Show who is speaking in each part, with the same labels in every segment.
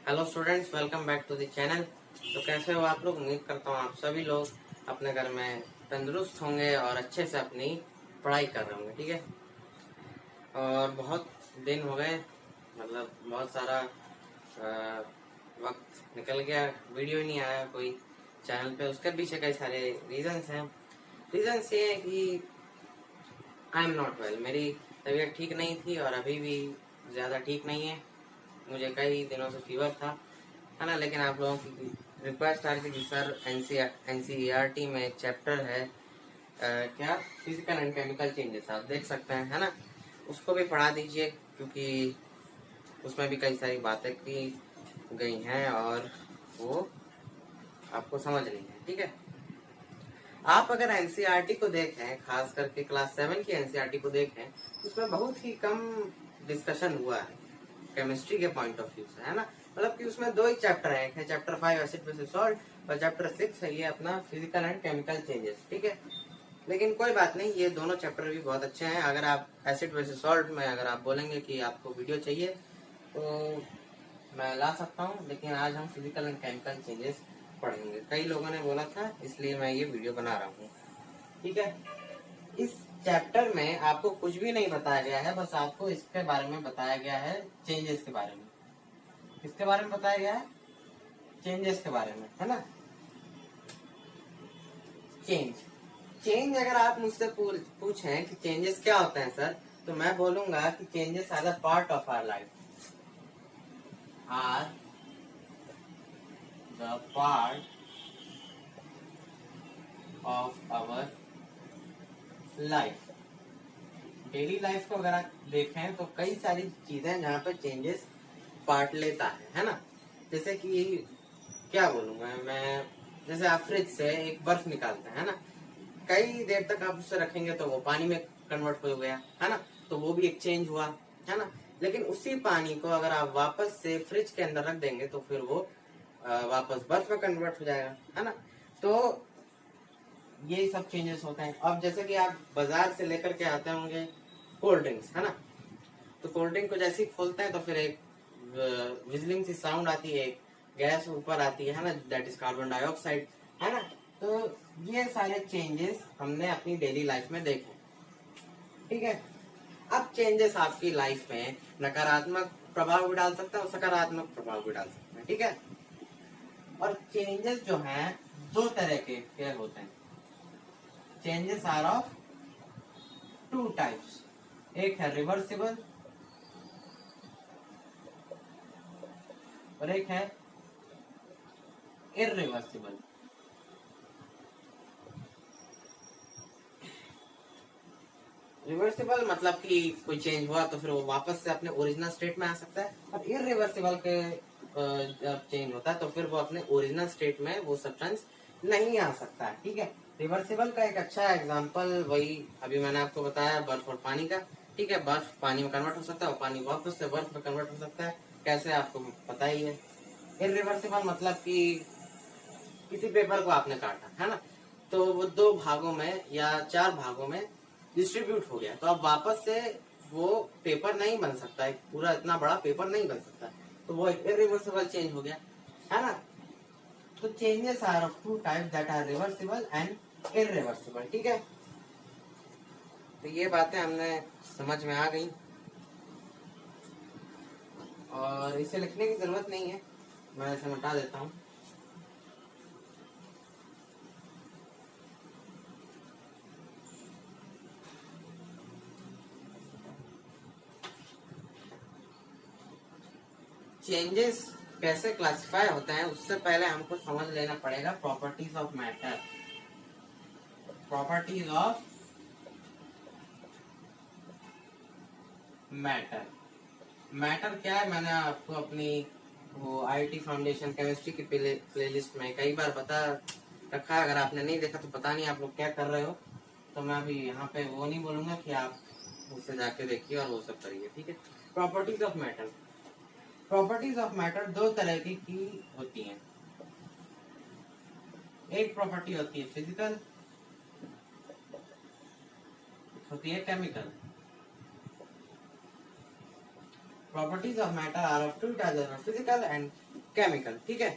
Speaker 1: Hello students, welcome back to the channel. तो कैसे हो आप लोग? उम्मीद करता हूँ आप सभी लोग अपने घर में तंदुरुस्त होंगे और अच्छे से अपनी पढ़ाई कर रहे होंगे। ठीक है। और बहुत दिन हो गए, मतलब बहुत सारा वक्त निकल गया, वीडियो ही नहीं आया कोई चैनल पे। उसके पीछे कई सारे रीजंस हैं। रीजंस ये है कि आई एम नॉट वेल, मेरी तबीयत ठीक नहीं थी और अभी भी ज़्यादा ठीक नहीं है। मुझे कई दिनों से फीवर था, है ना। लेकिन आप लोगों की रिक्वेस्ट आ रही थी कि सर एनसीईआरटी में एक चैप्टर है क्या, फिजिकल एंड केमिकल चेंजेस, आप देख सकते हैं, है ना। उसको भी पढ़ा दीजिए क्योंकि उसमें भी कई सारी बातें की गई हैं और वो आपको समझ नहीं है। ठीक है। आप अगर एनसीईआरटी को देखें, खास करके क्लास 7 की एनसीईआरटी को देखें, उसमें बहुत ही कम डिस्कशन हुआ है केमिस्ट्री के पॉइंट ऑफ व्यू से, है ना। मतलब कि उसमें दो ही चैप्टर है, एक है चैप्टर 5 एसिड बेसिस सॉल्ट और चैप्टर 6 है ये अपना फिजिकल एंड केमिकल चेंजेस। ठीक है। लेकिन कोई बात नहीं, ये दोनों चैप्टर भी बहुत अच्छे हैं। अगर आप एसिड बेसिस सॉल्ट में अगर आप बोलेंगे कि आपको वीडियो चाहिए तो मैं ला सकता हूँ, लेकिन आज हम फिजिकल एंड केमिकल चेंजेस पढ़ेंगे। कई लोगों ने बोला था, इसलिए मैं ये वीडियो बना रहा हूँ। ठीक है। इस चैप्टर में आपको कुछ भी नहीं बताया गया है, बस आपको इसके बारे में बताया गया है, चेंजेस के बारे में। किसके बारे में बताया गया है? चेंजेस के बारे में, है ना। चेंज चेंज अगर आप मुझसे पूछें कि चेंजेस क्या होते हैं सर, तो मैं बोलूंगा कि changes are the part of our life, are the part of our life. Daily life को अगर आप देखें तो कई सारी चीजें जहाँ पे चेंजेस पार्ट लेता है ना। जैसे कि क्या बोलूंगा मैं, जैसे आप फ्रिज से एक बर्फ निकालते हैं ना, कई देर तक आप उससे रखेंगे तो वो पानी में कन्वर्ट हो गया, है ना। तो वो भी एक चेंज हुआ, है ना। लेकिन उसी पानी को अगर आप वापस से फ्रिज के अंदर रख देंगे तो फिर वो वापस बर्फ में कन्वर्ट हो जाएगा, है ना। तो ये सब चेंजेस होते हैं। अब जैसे कि आप बाजार से लेकर के आते होंगे कोल्ड ड्रिंक्स, है ना। तो कोल्ड ड्रिंक को जैसे ही खोलते हैं तो फिर एक विजलिंग सी साउंड आती है, गैस ऊपर आती है ना, दैट इज कार्बन डाइऑक्साइड, है ना। तो ये सारे चेंजेस हमने अपनी डेली लाइफ में देखे। ठीक है। अब चेंजेस आपकी लाइफ में नकारात्मक प्रभाव भी डाल सकता है और सकारात्मक प्रभाव भी डाल सकता है। ठीक है। और चेंजेस जो हैं दो तरह के होते हैं। Changes are of two types, एक है रिवर्सिबल और एक है इररिवर्सिबल। रिवर्सिबल मतलब कि कोई चेंज हुआ तो फिर वो वापस से अपने ओरिजिनल स्टेट में आ सकता है। और इररिवर्सिबल के जब चेंज होता है तो फिर वो अपने ओरिजिनल स्टेट में वो सब्सटेंस नहीं आ सकता है। ठीक है। रिवर्सिबल का एक अच्छा एग्जांपल वही अभी मैंने आपको बताया, बर्फ और पानी का। ठीक है। बर्फ पानी में कन्वर्ट हो सकता है और पानी वापस से बर्फ में कन्वर्ट हो सकता है। कैसे, आपको पता ही है। इररिवर्सिबल मतलब कि किसी पेपर को आपने काटा, है ना, तो वो दो भागों में या चार भागों में डिस्ट्रीब्यूट हो गया, तो अब वापस से वो पेपर नहीं बन सकता है, पूरा इतना बड़ा पेपर नहीं बन सकता, तो वो एक इरिवर्सिबल चेंज हो गया, है ना। तो changes are of two type, that are reversible and irreversible. ठीक है। तो ये बातें हमने समझ में आ गई और इसे लिखने की जरूरत नहीं है, मैं इसे मिटा देता हूँ। चेंजेस कैसे क्लासिफाई होते हैं उससे पहले हमको समझ लेना पड़ेगा properties of matter. Properties of matter. Matter क्या है, मैंने आपको अपनी वो आईटी फाउंडेशन केमिस्ट्री की प्लेलिस्ट में कई बार बता रखा है। अगर आपने नहीं देखा तो पता नहीं आप लोग क्या कर रहे हो। तो मैं अभी यहाँ पे वो नहीं बोलूंगा कि आप उससे जाके देखिए और वो सब करिए। ठीक है। Properties of matter. Properties of matter दो तरह की होती हैं। एक प्रॉपर्टी होती है फिजिकल, होती है chemical. Properties of matter are of two types, physical and chemical, ठीक है।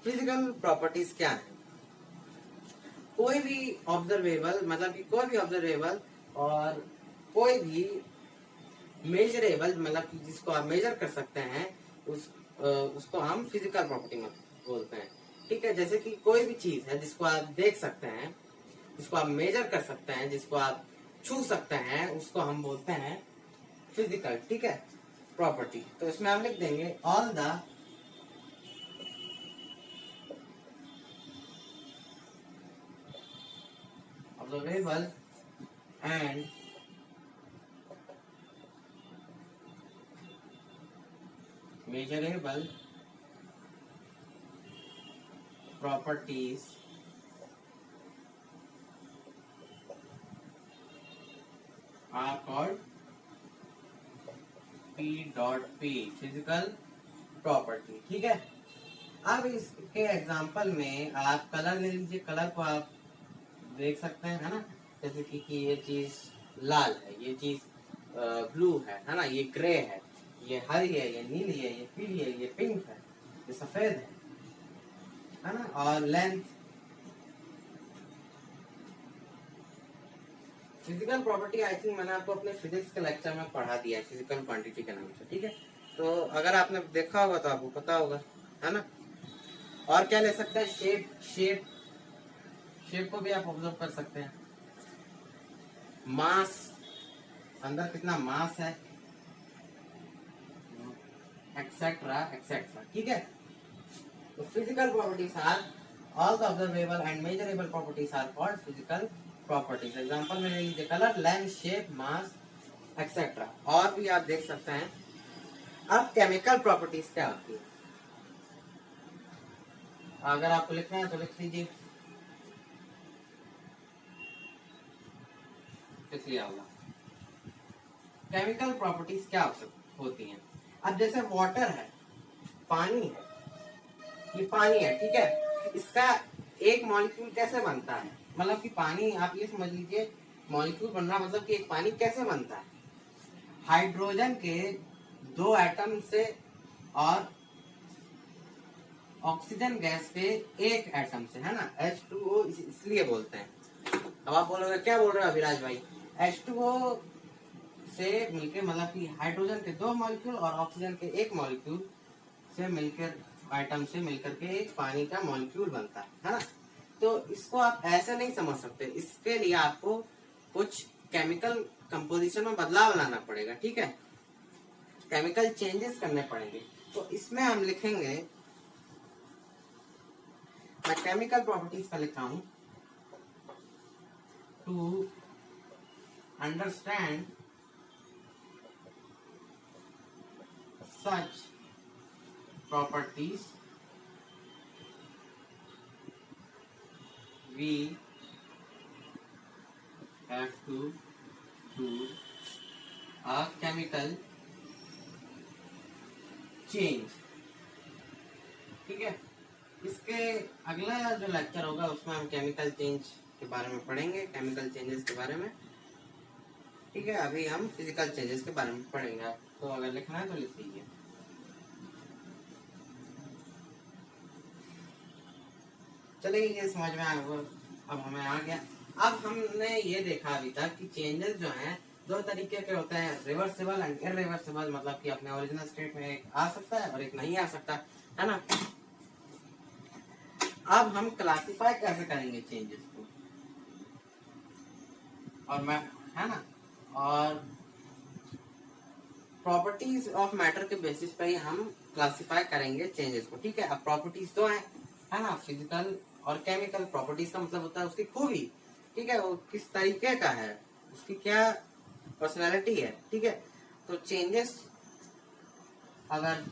Speaker 1: फिजिकल प्रॉपर्टीज क्या है? कोई भी ऑब्जर्वेबल, मतलब कि कोई भी ऑब्जर्वेबल और कोई भी मेजरेबल, मतलब कि जिसको आप मेजर कर सकते हैं, उसको हम फिजिकल प्रॉपर्टी में बोलते हैं, ठीक है। जैसे कि कोई भी चीज है जिसको आप देख सकते हैं, जिसको आप मेजर कर सकते हैं, जिसको आप छू सकते हैं, उसको हम बोलते हैं फिजिकल, ठीक है, प्रॉपर्टी। तो इसमें हम लिख देंगे all the observable and measurable properties are called P.P physical property, ठीक है। अब इसके एग्जांपल में आप कलर ले लीजिए, कलर को आप देख सकते हैं, है ना। जैसे कि ये चीज लाल है, ये चीज ब्लू है ना, ये ग्रे है, ये हरी है, ये नीली है, ये पीली है, ये पिंक है, ये सफेद है ना। और length, physical property I think मैंने आपको अपने फिजिक्स के लेक्चर में पढ़ा दिया है, फिजिकल क्वांटिटी के नाम से, ठीक है। तो अगर आपने देखा होगा तो आपको पता होगा, है ना। और क्या ले सकते हैं? शेप शेप को भी आप ऑब्जर्व कर सकते हैं। मास, अंदर कितना मास है, एक्सेट्रा एक्सेट्रा, ठीक है। तो physical properties are all the observable and measurable properties are called physical properties. Example में ले लीजिए colour, length, shape, mass etcetera. और भी आप देख सकते हैं। अब केमिकल प्रॉपर्टीज क्या होती है? अगर आपको लिखना है तो लिख लीजिए, लिख लिया होगा। केमिकल प्रॉपर्टीज क्या होती हैं? अब जैसे वाटर है, पानी है, ये पानी है, ठीक है। इसका एक मॉलिक्यूल कैसे बनता है? मतलब कि पानी, आप ये समझ लीजिए, मॉलिक्यूल बनना मतलब कि एक पानी कैसे बनता है? हाइड्रोजन के 2 एटम से और ऑक्सीजन गैस के 1 एटम से, है ना। H2O इसलिए बोलते हैं। अब आप बोलोगे क्या बोल रहे हो अभिराज भाई? H2O से मिलकर, मतलब कि हाइड्रोजन के 2 मॉलिक्यूल और ऑक्सीजन के 1 मॉलिक्यूल से मिलकर, एटम से मिलकर के एक पानी का मॉलिक्यूल बनता है ना। तो इसको आप ऐसे नहीं समझ सकते, इसके लिए आपको कुछ केमिकल कंपोजिशन में बदलाव लाना पड़ेगा, ठीक है। केमिकल चेंजेस करने पड़ेंगे। तो इसमें हम लिखेंगे, मैं केमिकल प्रॉपर्टीज का लिखा हूं, to understand such properties we have to do a chemical change, ठीक है। इसके अगला जो लेक्चर होगा उसमें हम केमिकल चेंज के बारे में पढ़ेंगे, केमिकल चेंजेस के बारे में, ठीक है। अभी हम फिजिकल चेंजेस के बारे में पढ़ेंगे। तो अगर लिखना है तो लिख लीजिए। चलिए, ये समझ में आ गया, अब हमें आ गया। अब हमने ये देखा अभी तक कि चेंजेस जो हैं 2 तरीके के होते हैं, रिवर्सिबल एंड इरिवर्सिबल, मतलब कि अपने ओरिजिनल स्टेट में एक आ सकता है और एक नहीं आ सकता, है ना। अब हम क्लासिफाई कैसे करेंगे चेंजेस को, और मैं, है ना, और प्रॉपर्टीज ऑफ मैटर के बेसिस पे ही हम क्लासिफाई करेंगे चेंजेस को, ठीक है। अब प्रॉपर्टीज तो है ना, फिजिकल और केमिकल। प्रॉपर्टीज का मतलब होता है उसकी खूबी, ठीक है, वो किस तरीके का है, उसकी क्या पर्सनैलिटी है, ठीक है। तो चेंजेस, अगर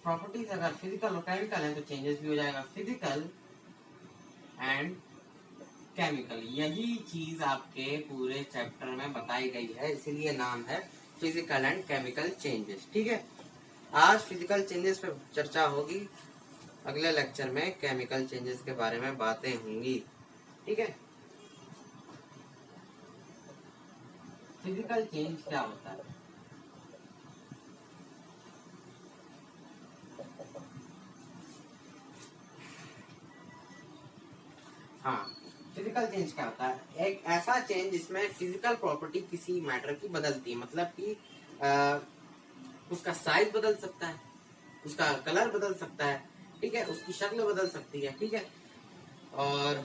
Speaker 1: प्रॉपर्टीज अगर फिजिकल और केमिकल है तो चेंजेस भी हो जाएगा फिजिकल एंड केमिकल। यही चीज आपके पूरे चैप्टर में बताई गई है, इसीलिए नाम है फिजिकल एंड केमिकल चेंजेस, ठीक है। आज फिजिकल चेंजेस पे चर्चा होगी, अगले लेक्चर में केमिकल चेंजेस के बारे में बातें होंगी, ठीक है। फिजिकल चेंज क्या होता है? हाँ, फिजिकल चेंज क्या होता है? एक ऐसा चेंज जिसमें फिजिकल प्रॉपर्टी किसी मैटर की बदलती है, मतलब कि उसका साइज बदल सकता है, उसका कलर बदल सकता है, ठीक है, उसकी शक्ल बदल सकती है, ठीक है। और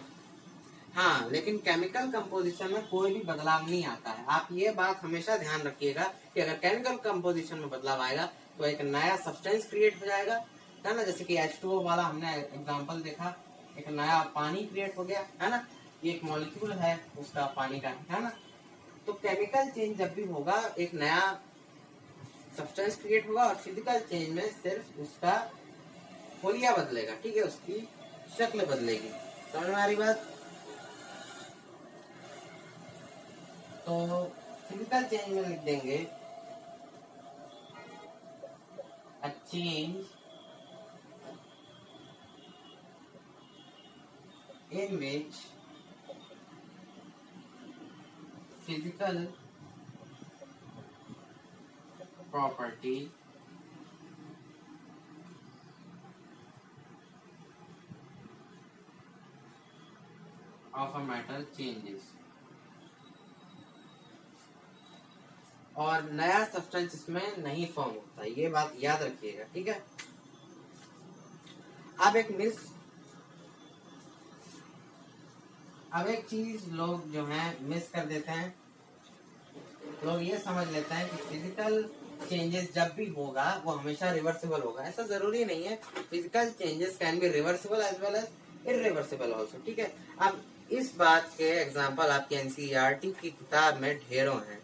Speaker 1: हाँ, लेकिन केमिकल कंपोजिशन में कोई भी बदलाव नहीं आता है। आप ये बात हमेशा ध्यान रखिएगा कि अगर केमिकल कंपोजिशन में बदलाव आएगा तो एक नया सब्सटेंस क्रिएट हो जाएगा, है ना। जैसे कि H2O वाला हमने एग्जांपल देखा, एक नया पानी क्रिएट हो गया, है ना। ये एक मॉलिक्यूल है उसका, पानी का, है ना। तो केमिकल चेंज जब भी होगा एक नया सब्सटेंस क्रिएट होगा, और फिजिकल चेंज में सिर्फ उसका फोलिया बदलेगा, ठीक है, उसकी शक्ल बदलेगी। समझ में आ रही बात? तो फिजिकल चेंज में लिख देंगे a change in which physical property of a matter changes, और नया सब्सटेंस इसमें नहीं फॉर्म होता। ये बात याद रखिएगा, ठीक है। अब एक चीज लोग जो है मिस कर देते हैं, लोग ये समझ लेते हैं कि फिजिकल चेंजेस जब भी होगा वो हमेशा रिवर्सिबल होगा। ऐसा जरूरी नहीं है। Physical changes can be reversible as well as irreversible also, ठीक है। अब इस बात के एग्जांपल आपके एनसीईआरटी की किताब में ढेरों हैं,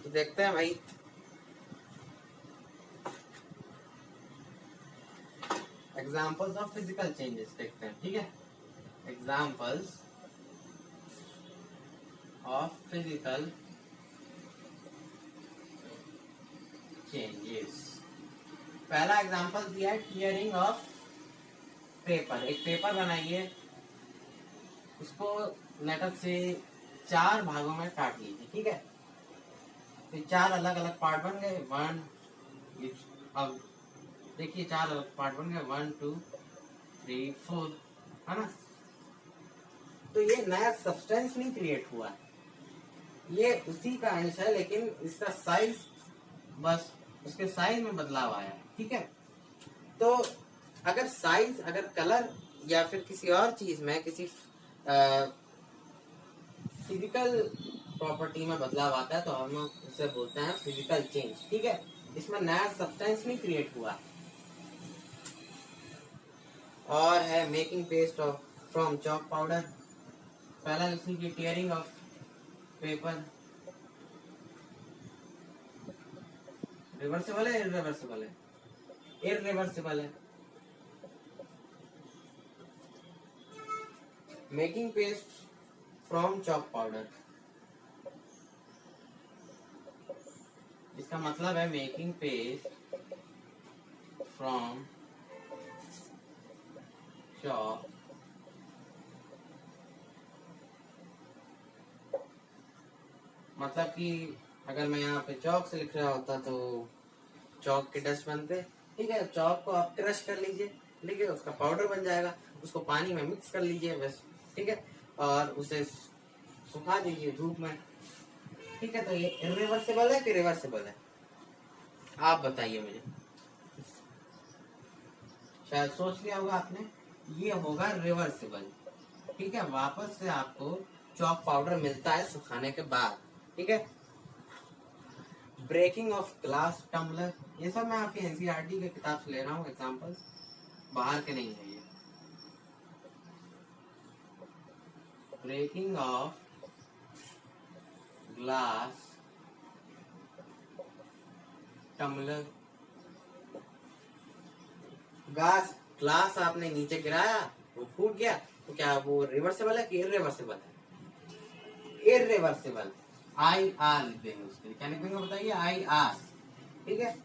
Speaker 1: तो देखते हैं भाई। एग्जांपल्स ऑफ फिजिकल चेंजेस देखते हैं, ठीक है। Examples of physical changes. पहला एग्जांपल दिया है टीयरिंग ऑफ पेपर। एक पेपर बनाइए, उसको लेटर से 4 भागों में काट लीजिए, ठीक है। फिर 4 अलग अलग पार्ट बन गए। अब देखिए 4 अलग पार्ट बन गए, 1 2 3 4, है ना। तो ये नया सब्सटेंस नहीं क्रिएट हुआ, ये उसी का अंश है, लेकिन इसका साइज, बस उसके साइज में बदलाव आया, ठीक है। तो अगर साइज, अगर कलर या फिर किसी और चीज में किसी फिजिकल प्रॉपर्टी में बदलाव आता है तो हम उसे बोलते हैं फिजिकल चेंज, ठीक है। इसमें नया सब्सटेंस नहीं क्रिएट हुआ। और है making paste of from chalk powder. पहला लिख लीजिए टीयरिंग ऑफ पेपर। रिवर्सिबल है इरिवर्सिबल है? इरिवर्सिबल है। Making paste from chalk powder, इसका मतलब है मेकिंग पेस्ट फ्रॉम चॉक मतलब कि अगर मैं यहाँ पे चौक से लिख रहा होता तो चौक के डस्ट बनते, ठीक है। चौक को आप क्रश कर लीजिए, ठीक है, उसका पाउडर बन जाएगा, उसको पानी में मिक्स कर लीजिए बस, ठीक है, और उसे सुखा दीजिए धूप में, ठीक है। तो ये इरिवर्सिबल है कि रिवर्सिबल है? आप बताइए मुझे। शायद सोच लिया होगा आपने, ये होगा रिवर्सिबल, ठीक है। वापस से आपको चॉक पाउडर मिलता है सुखाने के बाद, ठीक है। ब्रेकिंग ऑफ ग्लास टम्बलर, ये सब मैं आपकी एनसीईआरटी की किताब से ले रहा हूँ एग्जांपल, बाहर के नहीं है ये। Breaking of glass tumbler, glass आपने नीचे गिराया, वो फूट गया, तो क्या वो रिवर्सिबल है कि इरिवर्सिबल है? इरिवर्सिबल। आई आर लिख देंगे उसके लिए, क्या लिख देंगे बताइए? आई आर, ठीक है।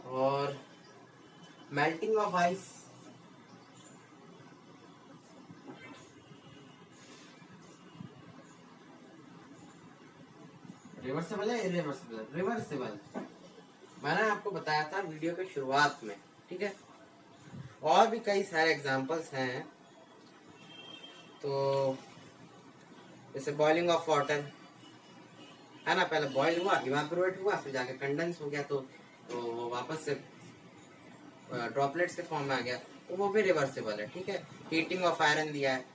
Speaker 1: और मेल्टिंग ऑफ आइस, रिवर्सिबल है इरिवर्सिबल? रिवर्सिबल। मैंने आपको बताया था वीडियो के शुरुआत में, ठीक है। और भी कई सारे एग्जांपल्स हैं। तो जैसे बॉइलिंग ऑफ वाटर है ना, पहले बॉइल हुआ, इवापोरेट हुआ, फिर जाके कंडेंस हो गया, तो वो वापस से ड्रॉपलेट्स के फॉर्म में आ गया, तो वो भी रिवर्सिबल है। ठीक है, हीटिंग ऑफ आयरन दिया है,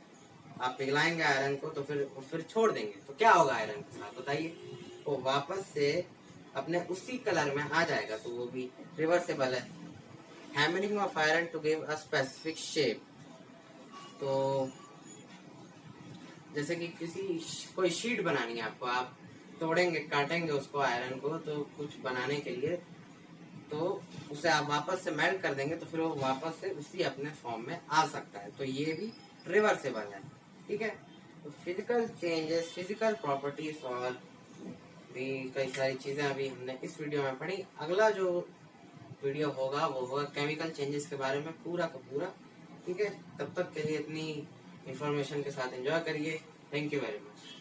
Speaker 1: आप पिघलाएंगे आयरन को तो फिर छोड़ देंगे, तो क्या होगा आयरन के साथ बताइए? वो वापस से अपने उसी कलर में आ जाएगा, तो वो भी रिवर्सिबल है। Hammering of iron to give a specific shape, तो जैसे कि कोई शीट बनानी है आपको, आप तोड़ेंगे काटेंगे उसको आयरन को, तो कुछ बनाने के लिए, तो उसे आप वापस से मेल्ट कर देंगे, तो फिर वो वापस से उसी अपने फॉर्म में आ सकता है, तो ये भी रिवर्सिबल है। ठीक है, तो फिजिकल चेंजेस, फिजिकल प्रॉपर्टीज और भी कई सारी चीजें अभी हमने इस वीडियो में पढ़ी। अगला जो वीडियो होगा वो होगा केमिकल चेंजेस के बारे में पूरा का पूरा। ठीक है, तब तक के लिए इतनी इंफॉर्मेशन के साथ एंजॉय करिए। Thank you very much.